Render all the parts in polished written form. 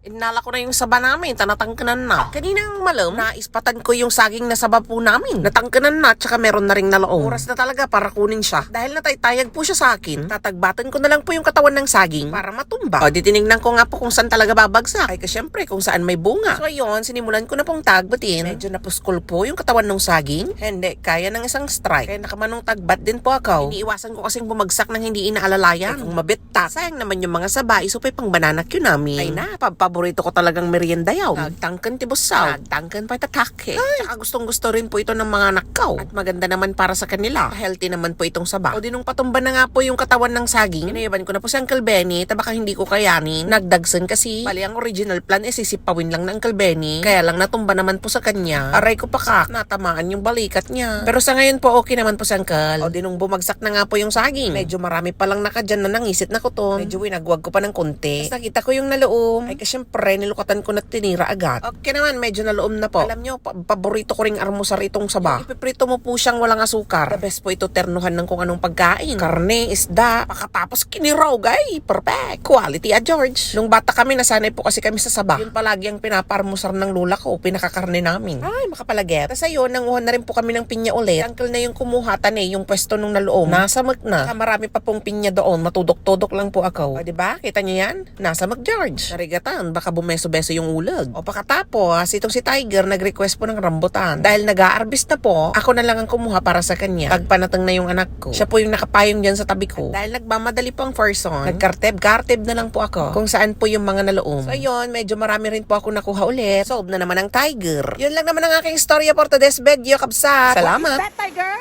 Inala ko na yung saba namin, tanatangkanan na. Kaninang malam, naispatan ko yung saging na saba po namin. Natangkanan na, tsaka meron na ring nalaong. Oras na talaga para kunin siya. Dahil nataytayag po siya sa akin, tatagbatan ko na lang po yung katawan ng saging para matumba. O, di tinignan ko nga po kung saan talaga babagsak. Ay, kasi syempre, kung saan may bunga. So, ayun, sinimulan ko na pong tagbatin. Medyo napuskol po yung katawan ng saging. Hindi, kaya ng isang strike. Kaya nakamanong tagbat din po ako. Iniiwasan ko kasing bumagsak ng hindi inaalalayan. Kung mabita, sayang naman yung mga saba, isupay pang banana Q namin. Ay na, paborito ko talagang merienda yaw. Nagtangkan tibusaw. Nagtangkan pa itatake. Tsaka gustong gusto rin po ito ng mga nakaw. At maganda naman para sa kanila. Healthy naman po itong saba. O dinong patumba na nga po yung katawan ng saging. Inayaban ko na po si Uncle Benny. Baka hindi ko kayanin. Nagdagsan kasi. Bali ang original plan sisipawin lang ng Uncle Benny. Kaya lang natumba naman po sa kanya. Aray ko pakak. Natamaan yung balikat niya. Pero sa ngayon po okay naman po si Uncle. O dinong bumagsak na nga po yung saging. Medyo marami pa lang nakadyan na nangisit na kuton. Medyo winagwag ko pa ng konti. Tapos nakita ko yung naloom. Ay kasi syempre nilukatan ko na tinira agad. Okay naman, medyo naloom na po. Alam nyo, paborito ko ring almusar itong saba. Ipiprito mo po siyang walang asukar. The best po ito ternuhan ng kung anong pagkain. Karne, isda, pakatapos kiniraw, guy. Perfect. Quality George. Nung bata kami, nasanay po kasi kami sa saba. Yun palagi ang pinaparmusar ng lula ko, pinakakarne namin. Ay, makapalaget. Tapos ayun, nanguha na rin po kami ng pinya ulit. Uncle na yung kumuha, tanay, yung pwesto nung naloom. Nasa na. Marami pa pong pinya doon. Matudok-tudok lang po ako. O, diba? Kita niyo yan? Nasa George. Narigatan, baka bumeso-beso yung ulag. O pakatapos, itong si Tiger nag-request po ng rambutan. Dahil nag-aarbis na po, ako na lang ang kumuha para sa kanya. Pagpanatang na yung anak ko. Siya po yung nakapayong dyan sa tabi ko. At dahil nagmamadali po ang person, nagkarteb na lang po ako kung saan po yung mga naloom. So ayun, medyo marami rin po ako nakuha ulit. Solve na naman ang Tiger. Yun lang naman ang aking storya for today's video, kabsat. Salamat. That Tiger?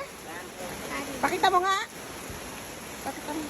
Pakita mo nga. Pakita mo.